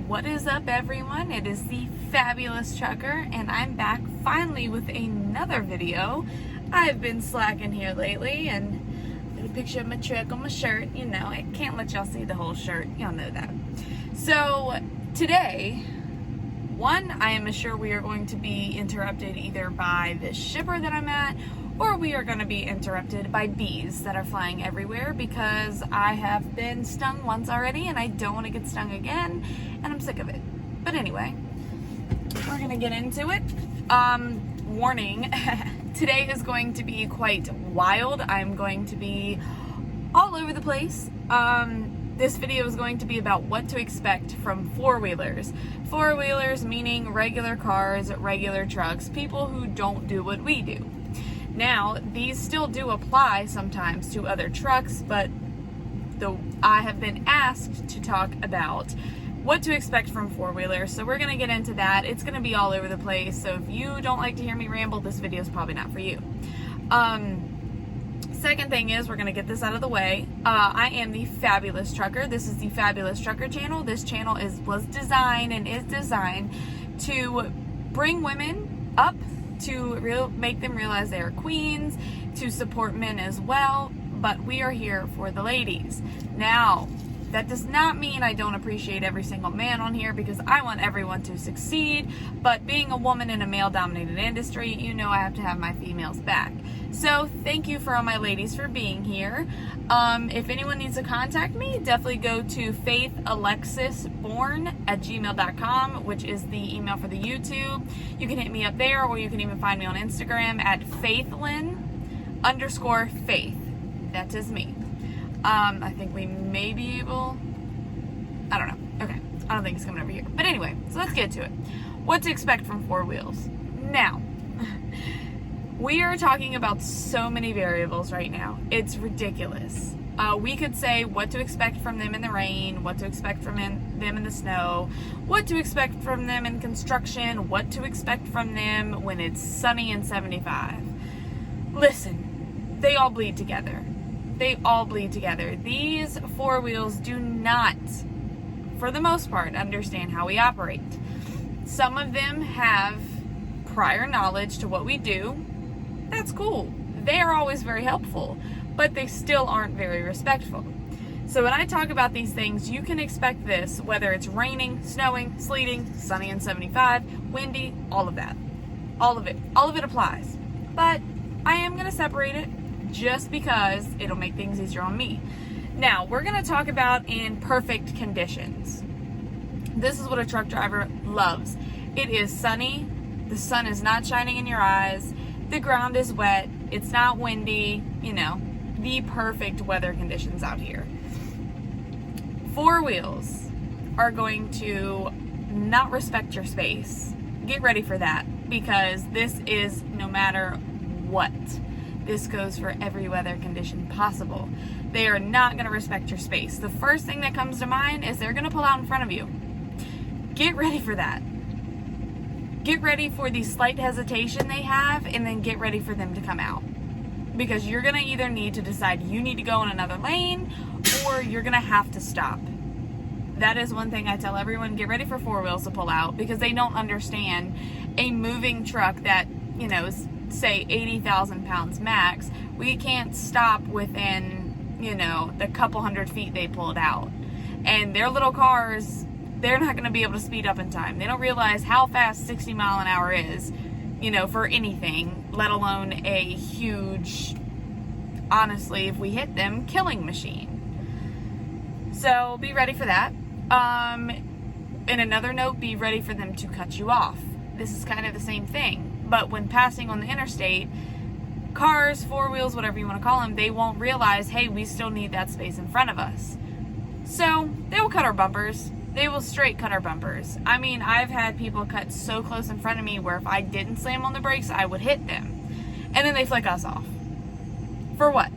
What is up, everyone? It is the Fabulous Trucker, and I'm back finally with another video. I've been slacking here lately, and got a picture of my truck on my shirt. You know, I can't let y'all see the whole shirt. Y'all know that. So today, I am sure we are going to be interrupted either by the shipper that I'm at, or we are going to be interrupted by bees that are flying everywhere because I have been stung once already and I don't want to get stung again, and I'm sick of it. But anyway, we're going to get into it. Warning, today is going to be quite wild. I'm going to be all over the place. This video is going to be about what to expect from four-wheelers. Four-wheelers meaning regular cars, regular trucks, people who don't do what we do. Now, these still do apply sometimes to other trucks, but I have been asked to talk about what to expect from four-wheelers, so we're going to get into that. It's going to be all over the place, so if you don't like to hear me ramble, this video is probably not for you. Second thing is, we're going to get this out of the way. I am the Fabulous Trucker. This is the Fabulous Trucker channel. This channel was designed and is designed to bring women up, to make them realize they are queens, to support men as well, but we are here for the ladies. Now, that does not mean I don't appreciate every single man on here, because I want everyone to succeed, but being a woman in a male-dominated industry, you know I have to have my females back. So thank you for all my ladies for being here. If anyone needs to contact me, definitely go to faithalexisborn@gmail.com, which is the email for the YouTube. You can hit me up there, or you can even find me on Instagram at faithlyn_faith. That is me. I think we may be able, I don't know. Okay, I don't think it's coming over here. But anyway, so let's get to it. What to expect from four wheels. Now, we are talking about so many variables right now. It's ridiculous. We could say what to expect from them in the rain, what to expect from them in the snow, what to expect from them in construction, what to expect from them when it's sunny and 75. Listen, they all bleed together. They all bleed together. These four wheels do not, for the most part, understand how we operate. Some of them have prior knowledge to what we do. That's cool. They are always very helpful, but they still aren't very respectful. So when I talk about these things, you can expect this, whether it's raining, snowing, sleeting, sunny and 75, windy, all of that. All of it. All of it applies. But I am going to separate it just because it'll make things easier on me. Now, we're going to talk about in perfect conditions. This is what a truck driver loves. It is sunny. The sun is not shining in your eyes. The ground is wet. It's not windy. You know, the perfect weather conditions out here. Four wheels are going to not respect your space. Get ready for that, because this is no matter what. This goes for every weather condition possible. They are not going to respect your space. The first thing that comes to mind is they're going to pull out in front of you. Get ready for that. Get ready for the slight hesitation they have, and then get ready for them to come out. Because you're going to either need to decide you need to go in another lane, or you're going to have to stop. That is one thing I tell everyone. Get ready for four wheels to pull out, because they don't understand a moving truck that, you know, is, say, 80,000 pounds max. We can't stop within, you know, the couple hundred feet they pulled out. And their little cars, they're not going to be able to speed up in time. They don't realize how fast 60 mile an hour is, you know, for anything, let alone a huge, honestly, if we hit them, killing machine. So be ready for that. In another note, be ready for them to cut you off. This is kind of the same thing. But when passing on the interstate, cars, four wheels, whatever you want to call them, they won't realize, hey, we still need that space in front of us. So they will cut our bumpers. They will straight cut our bumpers. I mean, I've had people cut so close in front of me where if I didn't slam on the brakes, I would hit them. And then they flick us off. For what?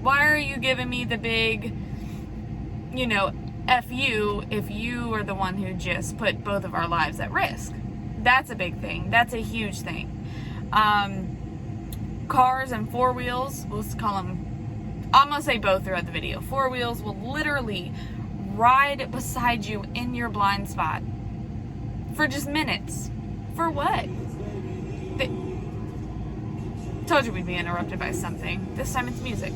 Why are you giving me the big, you know, F you if you are the one who just put both of our lives at risk? That's a big thing. That's a huge thing. Cars and four wheels, we'll call them, I'm going to say both throughout the video. Four wheels will literally ride beside you in your blind spot. for just minutes. For what? Told you we'd be interrupted by something. This time it's music.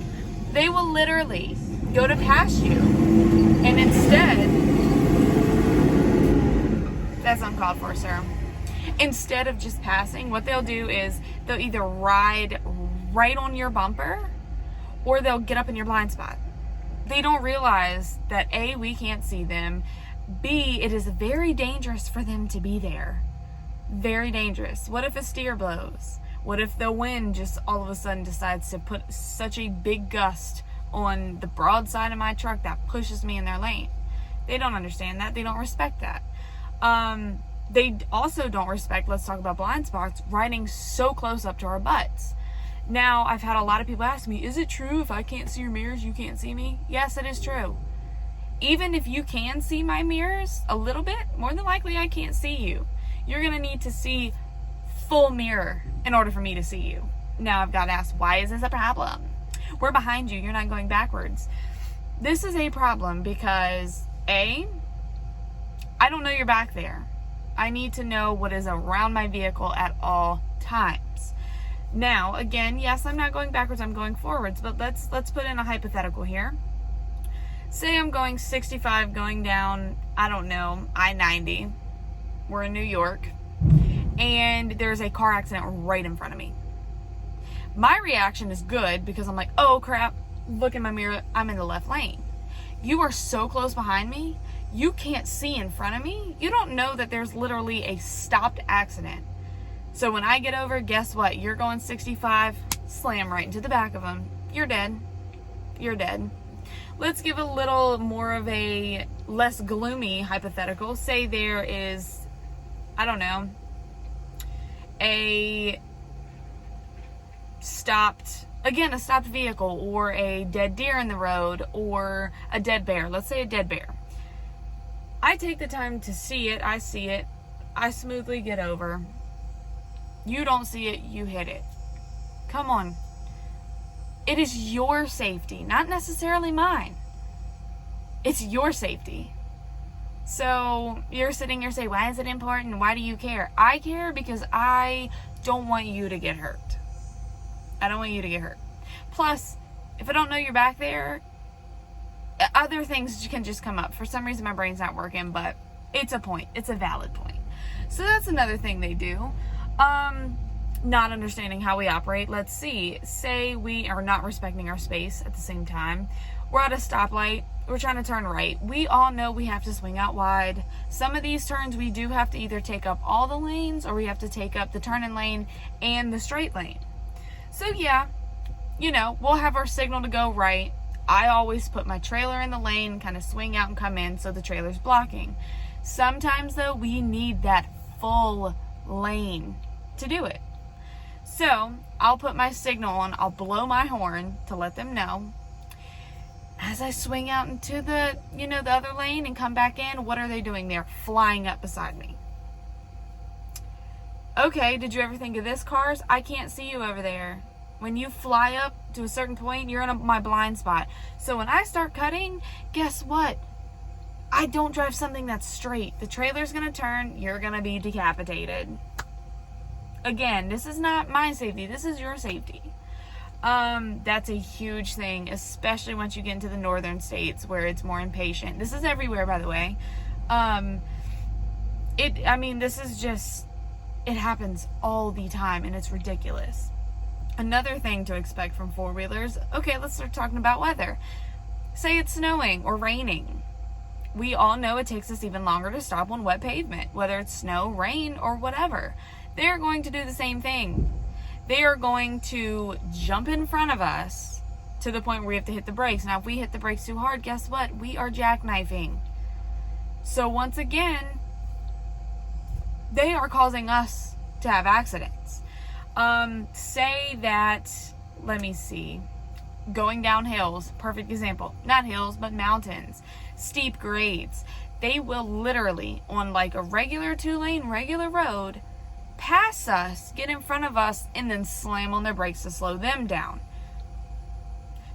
They will literally go to pass you, and instead, that's uncalled for, sir. Instead of just passing, what they'll do is they'll either ride right on your bumper, or they'll get up in your blind spot. They don't realize that A, we can't see them. B, it is very dangerous for them to be there. Very dangerous. What if a steer blows? What if the wind just all of a sudden decides to put such a big gust on the broadside of my truck that pushes me in their lane? They don't understand that. They don't respect that. They also don't respect, let's talk about blind spots, riding so close up to our butts. Now, I've had a lot of people ask me, is it true if I can't see your mirrors, you can't see me? Yes, it is true. Even if you can see my mirrors a little bit, more than likely I can't see you. You're going to need to see full mirror in order for me to see you. Now, I've got to ask, why is this a problem? We're behind you. You're not going backwards. This is a problem because, A, I don't know you're back there. I need to know what is around my vehicle at all times. Now, again, yes, I'm not going backwards, I'm going forwards, but let's put in a hypothetical here. Say I'm going 65 going down, I don't know, I-90. We're in New York, and there's a car accident right in front of me. My reaction is good because I'm like, oh crap, look in my mirror, I'm in the left lane. You are so close behind me, you can't see in front of me. You don't know that there's literally a stopped accident. So when I get over, guess what? You're going 65, slam right into the back of them. You're dead. You're dead. Let's give a little more of a less gloomy hypothetical. Say there is, I don't know, a stopped vehicle, or a dead deer in the road, or a dead bear. Let's say a dead bear. I take the time to see it. I see it. I smoothly get over. You don't see it, you hit it. Come on. It is your safety, not necessarily mine. It's your safety. So you're sitting here saying, why is it important? Why do you care? I care because I don't want you to get hurt. I don't want you to get hurt. Plus, if I don't know you're back there, other things can just come up. For some reason, my brain's not working, but it's a point. It's a valid point. So that's another thing they do. Not understanding how we operate. Let's see. Say we are not respecting our space at the same time. We're at a stoplight. We're trying to turn right. We all know we have to swing out wide. Some of these turns we do have to either take up all the lanes, or we have to take up the turning lane and the straight lane. So yeah, we'll have our signal to go right. I always put my trailer in the lane, kind of swing out and come in so the trailer's blocking. Sometimes though, we need that full lane to do it. So I'll put my signal on, I'll blow my horn to let them know. As I swing out into the other lane and come back in, what are they doing? They're flying up beside me. Okay, did you ever think of this, cars? I can't see you over there. When you fly up to a certain point, you're in my blind spot. So when I start cutting, guess what? I don't drive something that's straight. The trailer's going to turn, you're going to be decapitated. Again, this is not my safety. This is your safety. That's a huge thing, especially once you get into the northern states where it's more impatient. This is everywhere, by the way. This is just, it happens all the time, and it's ridiculous. Another thing to expect from four-wheelers, okay, let's start talking about weather. Say it's snowing or raining. We all know it takes us even longer to stop on wet pavement, whether it's snow, rain, or whatever. They're going to do the same thing. They are going to jump in front of us to the point where we have to hit the brakes. Now, if we hit the brakes too hard, guess what? We are jackknifing. So once again, they are causing us to have accidents. Say that, let me see, going down hills, perfect example, not hills, but mountains, steep grades. They will literally, on like a regular 2-lane, regular road, pass us, get in front of us, and then slam on their brakes to slow them down.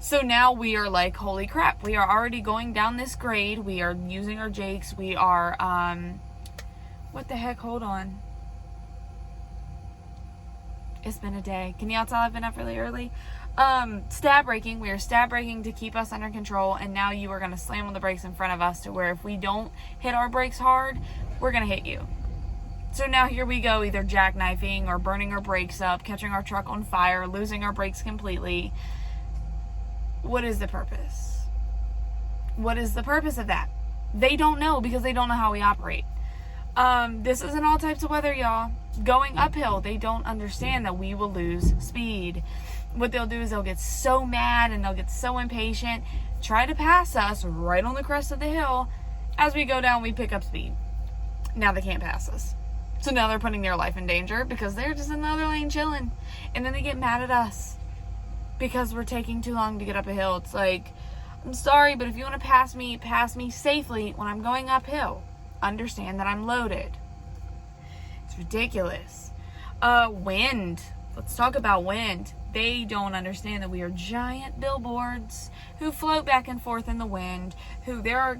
So now we are like, holy crap, we are already going down this grade, we are using our jakes, we are What the heck? Hold on. It's been a day. Can y'all tell I've been up really early? Stab braking. We are stab braking to keep us under control, and now you are going to slam on the brakes in front of us to where if we don't hit our brakes hard, we're going to hit you. So now here we go, either jackknifing or burning our brakes up, catching our truck on fire, losing our brakes completely. What is the purpose? What is the purpose of that? They don't know because they don't know how we operate. This is in all types of weather, y'all. Going uphill, they don't understand that we will lose speed. What they'll do is they'll get so mad and they'll get so impatient, try to pass us right on the crest of the hill. As we go down, we pick up speed. Now they can't pass us. So now they're putting their life in danger because they're just in the other lane chilling. And then they get mad at us because we're taking too long to get up a hill. It's like, I'm sorry, but if you want to pass me safely when I'm going uphill. Understand that I'm loaded. It's ridiculous. Wind. Let's talk about wind. They don't understand that we are giant billboards who float back and forth in the wind, there are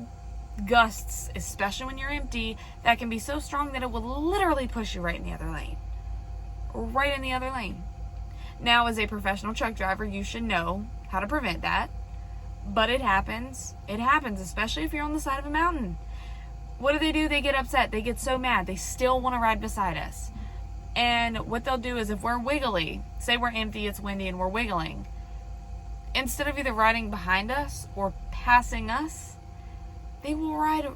gusts, especially when you're empty, that can be so strong that it will literally push you right in the other lane. Right in the other lane. Now, as a professional truck driver, you should know how to prevent that. But it happens. It happens, especially if you're on the side of a mountain. What do? They get upset. They get so mad. They still want to ride beside us. And what they'll do is if we're wiggly, say we're empty, it's windy, and we're wiggling, instead of either riding behind us or passing us, they will ride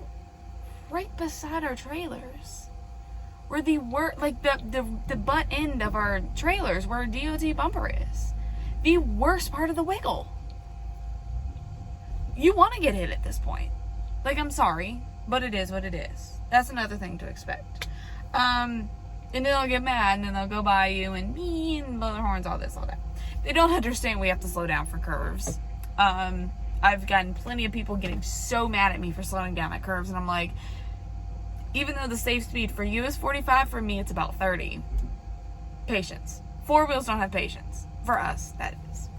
right beside our trailers. Where the butt end of our trailers, where our DOT bumper is. The worst part of the wiggle. You want to get hit at this point. Like, I'm sorry, but it is what it is. That's another thing to expect. And then they'll get mad, and then they'll go by you and blow their horns, all this, all that. They don't understand we have to slow down for curves. I've gotten plenty of people getting so mad at me for slowing down at curves, and I'm like, even though the safe speed for you is 45, for me it's about 30. Patience. Four wheels don't have patience. For us, that is.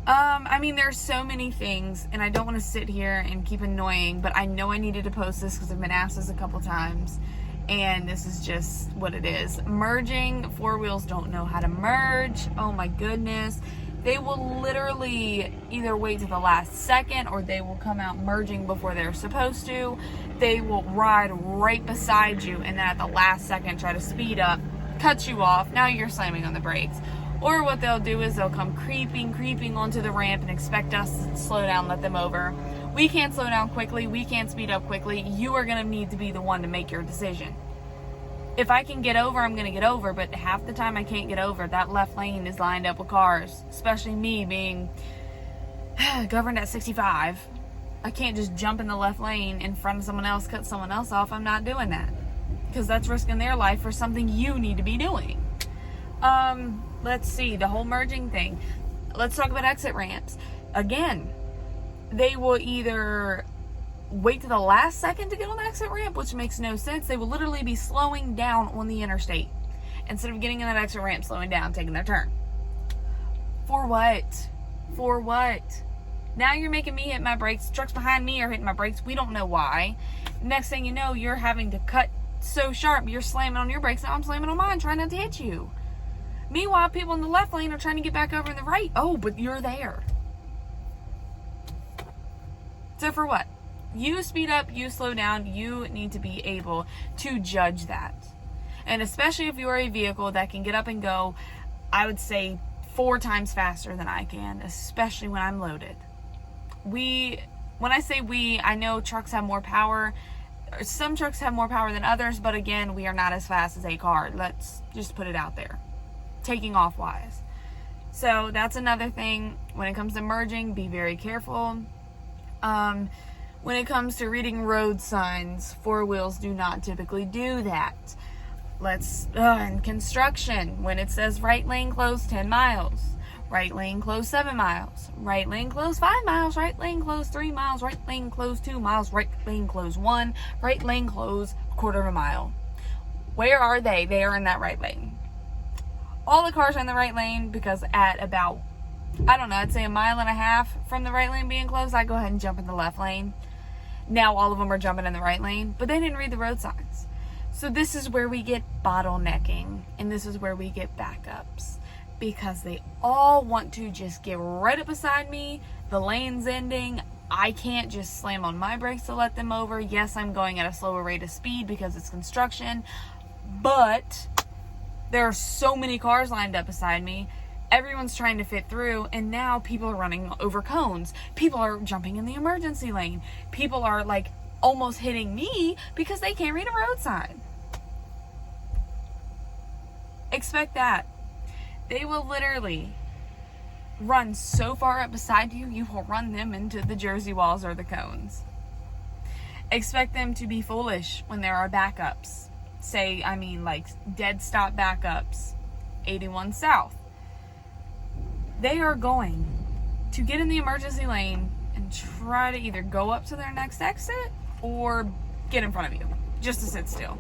I mean, there's so many things, and I don't want to sit here and keep annoying, but I know I needed to post this because I've been asked this a couple times, and this is just what it is. Merging. Four wheels don't know how to merge. Oh my goodness. They will literally either wait to the last second or they will come out merging before they're supposed to. They will ride right beside you and then at the last second try to speed up, cut you off. Now you're slamming on the brakes. Or what they'll do is they'll come creeping onto the ramp and expect us to slow down, let them over. We can't slow down quickly. We can't speed up quickly. You are going to need to be the one to make your decision. If I can get over, I'm going to get over, but half the time I can't get over. That left lane is lined up with cars, especially me being governed at 65. I can't just jump in the left lane in front of someone else, cut someone else off. I'm not doing that because that's risking their life for something you need to be doing. Let's see, the whole merging thing. Let's talk about exit ramps. Again, they will either wait to the last second to get on the exit ramp, which makes no sense. They will literally be slowing down on the interstate instead of getting in that exit ramp, slowing down, taking their turn. For what? For what? Now you're making me hit my brakes. Trucks behind me are hitting my brakes. We don't know why. Next thing you know, you're having to cut so sharp. You're slamming on your brakes. Now I'm slamming on mine, trying not to hit you. Meanwhile, people in the left lane are trying to get back over in the right. Oh, but you're there. So for what? You speed up, you slow down, you need to be able to judge that. And especially if you are a vehicle that can get up and go, I would say 4 times faster than I can, especially when I'm loaded. When I say we, I know trucks have more power. Some trucks have more power than others, but again, we are not as fast as a car. Let's just put it out there. Taking off wise. So that's another thing. When it comes to merging, be very careful. When it comes to reading road signs, four wheels do not typically do that. In construction, when it says right lane closed 10 miles, right lane closed 7 miles, right lane closed 5 miles, right lane closed 3 miles, right lane closed 2 miles, right lane closed 1, right lane closed a quarter of a mile. Where are they? They are in that right lane. All the cars are in the right lane because at about, I'd say 1.5 miles from the right lane being closed, I go ahead and jump in the left lane. Now all of them are jumping in the right lane, but they didn't read the road signs. So this is where we get bottlenecking, and this is where we get backups, because they all want to just get right up beside me. The lane's ending. I can't just slam on my brakes to let them over. Yes, I'm going at a slower rate of speed because it's construction, but there are so many cars lined up beside me. Everyone's trying to fit through, and now people are running over cones. People are jumping in the emergency lane. People are like almost hitting me because they can't read a road sign. Expect that. They will literally run so far up beside you, you will run them into the Jersey walls or the cones. Expect them to be foolish when there are backups. Like dead stop backups, 81 South. They are going to get in the emergency lane and try to either go up to their next exit or get in front of you just to sit still.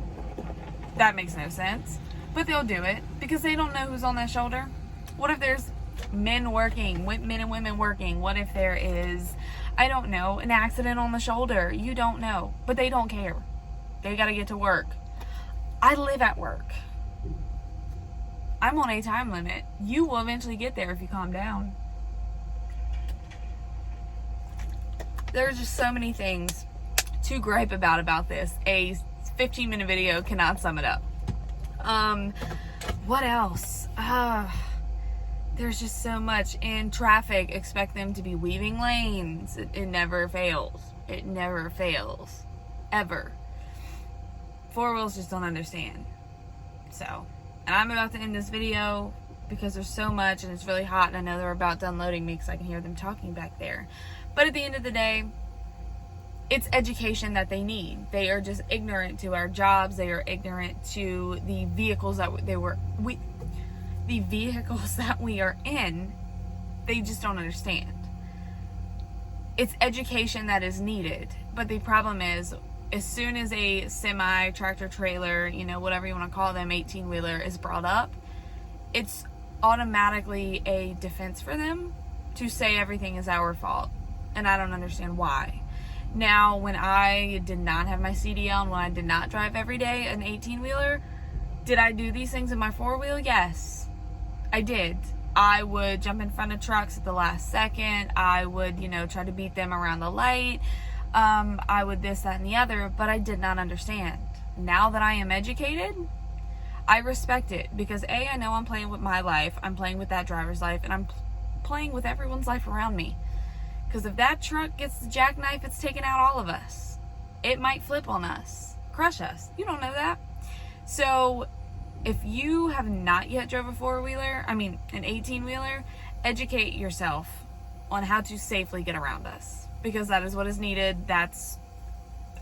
That makes no sense. But they'll do it because they don't know who's on that shoulder. What if there's men and women working? What if there is, I don't know, an accident on the shoulder? You don't know. But they don't care. They got to get to work. I live at work. I'm on a time limit. You will eventually get there if you calm down. There's just so many things to gripe about this. A 15-minute video cannot sum it up. What else? There's just so much. In traffic, expect them to be weaving lanes. It never fails. It never fails. Ever. Four wheels just don't understand. So, and I'm about to end this video because there's so much and it's really hot, and I know they're about done loading me because I can hear them talking back there. But at the end of the day, it's education that they need. They are just ignorant to our jobs. They are ignorant to the vehicles that we are in. They just don't understand. It's education that is needed. But the problem is, as soon as a semi, tractor trailer, whatever you want to call them, 18-wheeler is brought up, it's automatically a defense for them to say everything is our fault. And I don't understand why. Now, when I did not have my CDL and when I did not drive every day an 18-wheeler, did I do these things in my four-wheel? Yes, I did. I would jump in front of trucks at the last second. I would, try to beat them around the light. I would this, that, and the other, but I did not understand. Now that I am educated, I respect it because I know I'm playing with my life. I'm playing with that driver's life, and I'm playing with everyone's life around me. Because if that truck gets the jackknife, it's taking out all of us. It might flip on us, crush us. You don't know that. So if you have not yet drove a four-wheeler, an 18-wheeler, educate yourself on how to safely get around us. Because that is what is needed. That's,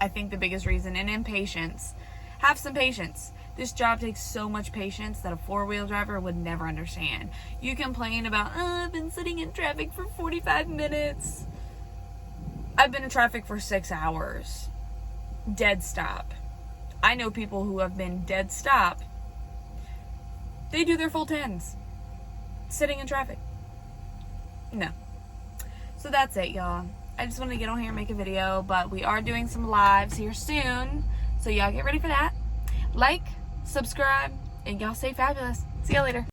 I think, the biggest reason. And impatience. Have some patience. This job takes so much patience that a four-wheel driver would never understand. You complain about, I've been sitting in traffic for 45 minutes. I've been in traffic for 6 hours. Dead stop. I know people who have been dead stop. They do their full 10s. Sitting in traffic. No. So that's it, y'all. I just wanted to get on here and make a video, but we are doing some lives here soon. So y'all get ready for that. Like, subscribe, and y'all stay fabulous. See y'all later.